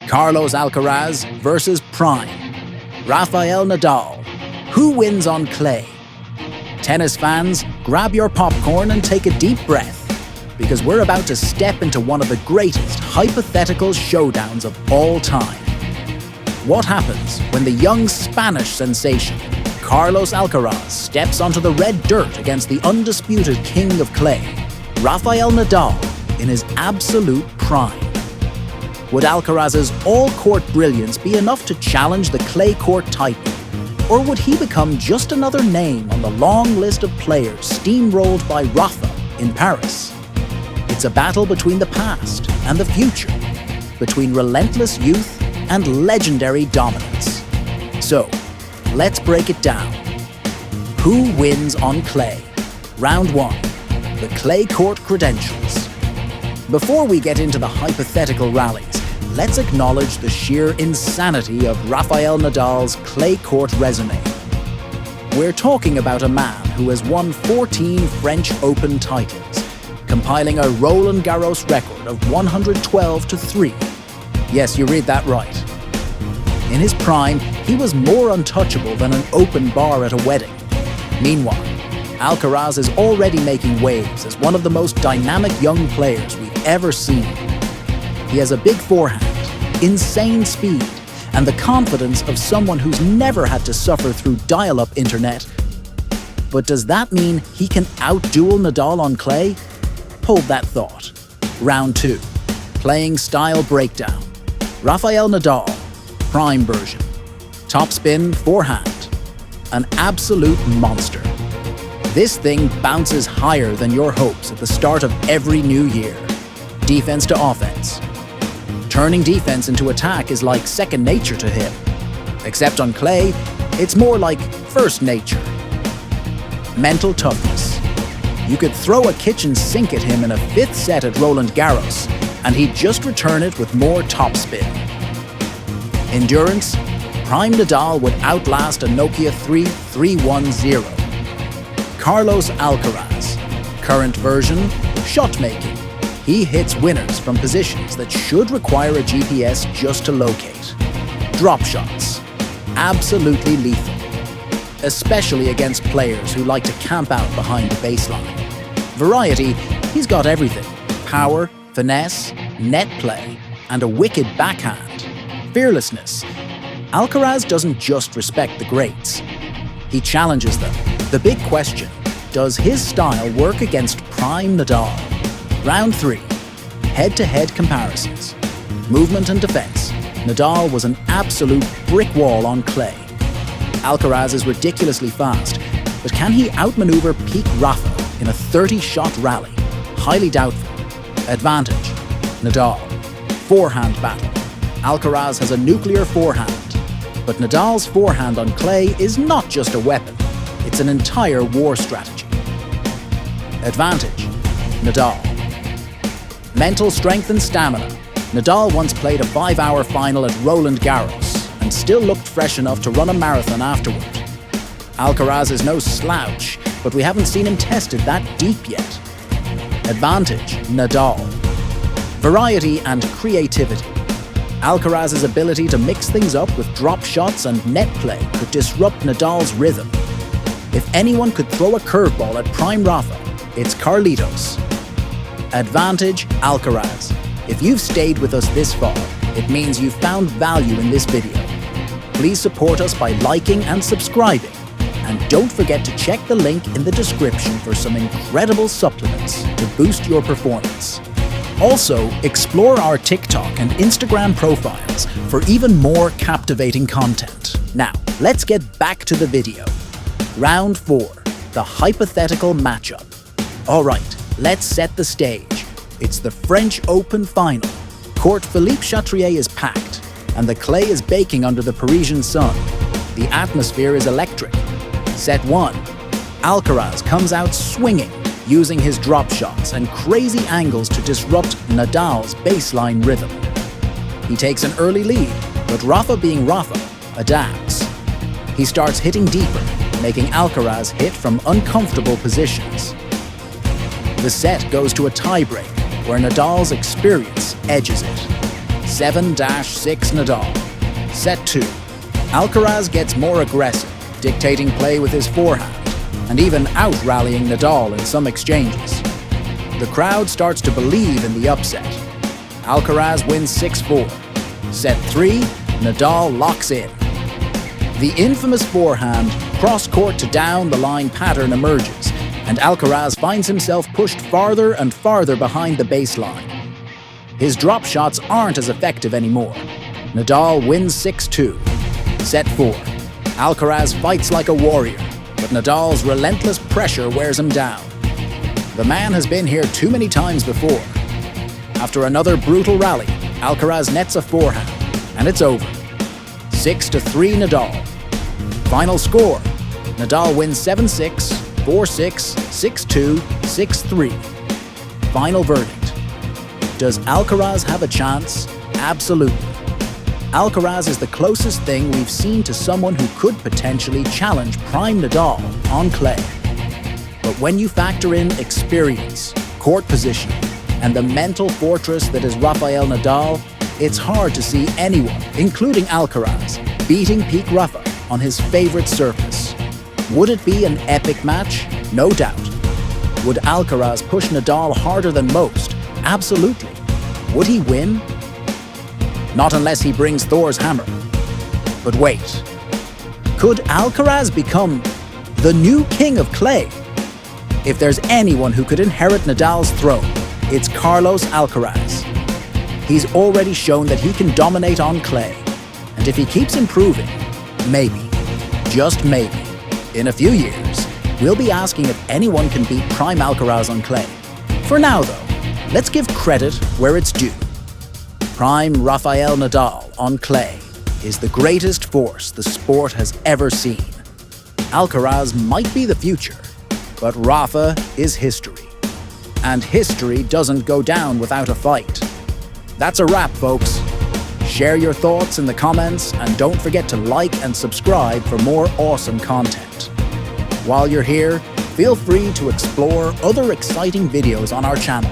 Carlos Alcaraz versus Prime. Rafael Nadal. Who wins on clay? Tennis fans, grab your popcorn and take a deep breath, because we're about to step into one of the greatest hypothetical showdowns of all time. What happens when the young Spanish sensation, Carlos Alcaraz, steps onto the red dirt against the undisputed king of clay, Rafael Nadal, in his absolute prime? Would Alcaraz's all-court brilliance be enough to challenge the clay court titan? Or would he become just another name on the long list of players steamrolled by Rafa in Paris? It's a battle between the past and the future, between relentless youth and legendary dominance. So, let's break it down. Who wins on clay? Round 1. The clay court credentials. Before we get into the hypothetical rallies, let's acknowledge the sheer insanity of Rafael Nadal's clay court resume. We're talking about a man who has won 14 French Open titles, compiling a Roland Garros record of 112-3. Yes, you read that right. In his prime, he was more untouchable than an open bar at a wedding. Meanwhile, Alcaraz is already making waves as one of the most dynamic young players we've ever seen. He has a big forehand, insane speed, and the confidence of someone who's never had to suffer through dial-up internet. But does that mean he can outduel Nadal on clay? Hold that thought. Round 2. Playing style breakdown. Rafael Nadal, prime version. Topspin forehand. An absolute monster. This thing bounces higher than your hopes at the start of every new year. Defense to offense. Turning defense into attack is like second nature to him. Except on clay, it's more like first nature. Mental toughness. You could throw a kitchen sink at him in a 5th set at Roland Garros, and he'd just return it with more topspin. Endurance. Prime Nadal would outlast a Nokia 3310. Carlos Alcaraz. Current version, shot-making. He hits winners from positions that should require a GPS just to locate. Drop shots. Absolutely lethal. Especially against players who like to camp out behind the baseline. Variety, he's got everything. Power, finesse, net play, and a wicked backhand. Fearlessness. Alcaraz doesn't just respect the greats. He challenges them. The big question, does his style work against Prime Nadal? Round 3. Head-to-head comparisons. Movement and defense. Nadal was an absolute brick wall on clay. Alcaraz is ridiculously fast, but can he outmaneuver peak Rafa in a 30-shot rally? Highly doubtful. Advantage. Nadal. Forehand battle. Alcaraz has a nuclear forehand, but Nadal's forehand on clay is not just a weapon, it's an entire war strategy. Advantage. Nadal. Mental strength and stamina. Nadal once played a 5-hour final at Roland Garros and still looked fresh enough to run a marathon afterward. Alcaraz is no slouch, but we haven't seen him tested that deep yet. Advantage. Nadal. Variety and creativity. Alcaraz's ability to mix things up with drop shots and net play could disrupt Nadal's rhythm. If anyone could throw a curveball at Prime Rafa, it's Carlitos. Advantage. Alcaraz. If you've stayed with us this far, it means you've found value in this video. Please support us by liking and subscribing. And don't forget to check the link in the description for some incredible supplements to boost your performance. Also, explore our TikTok and Instagram profiles for even more captivating content. Now, let's get back to the video. Round 4. The hypothetical matchup. Alright, let's set the stage. It's the French Open final. Court Philippe Chatrier is packed, and the clay is baking under the Parisian sun. The atmosphere is electric. Set 1. Alcaraz comes out swinging, using his drop shots and crazy angles to disrupt Nadal's baseline rhythm. He takes an early lead, but Rafa, being Rafa, adapts. He starts hitting deeper, making Alcaraz hit from uncomfortable positions. The set goes to a tiebreak, where Nadal's experience edges it. 7-6 Nadal. Set 2. Alcaraz gets more aggressive, dictating play with his forehand, and even out-rallying Nadal in some exchanges. The crowd starts to believe in the upset. Alcaraz wins 6-4. Set 3, Nadal locks in. The infamous forehand, cross-court to down-the-line pattern emerges, and Alcaraz finds himself pushed farther and farther behind the baseline. His drop shots aren't as effective anymore. Nadal wins 6-2. Set 4. Alcaraz fights like a warrior, but Nadal's relentless pressure wears him down. The man has been here too many times before. After another brutal rally, Alcaraz nets a forehand, and it's over. 6-3 Nadal. Final score: Nadal wins 7-6, 4-6, 6-2, 6-3. Final verdict: does Alcaraz have a chance? Absolutely. Alcaraz is the closest thing we've seen to someone who could potentially challenge prime Nadal on clay. But when you factor in experience, court position, and the mental fortress that is Rafael Nadal, it's hard to see anyone, including Alcaraz, beating peak Rafa on his favorite surface. Would it be an epic match? No doubt. Would Alcaraz push Nadal harder than most? Absolutely. Would he win? Not unless he brings Thor's hammer. But wait. Could Alcaraz become the new king of clay? If there's anyone who could inherit Nadal's throne, it's Carlos Alcaraz. He's already shown that he can dominate on clay. And if he keeps improving, maybe, just maybe, in a few years, we'll be asking if anyone can beat prime Alcaraz on clay. For now, though, let's give credit where it's due. Prime Rafael Nadal on clay is the greatest force the sport has ever seen. Alcaraz might be the future, but Rafa is history. And history doesn't go down without a fight. That's a wrap, folks. Share your thoughts in the comments and don't forget to like and subscribe for more awesome content. While you're here, feel free to explore other exciting videos on our channel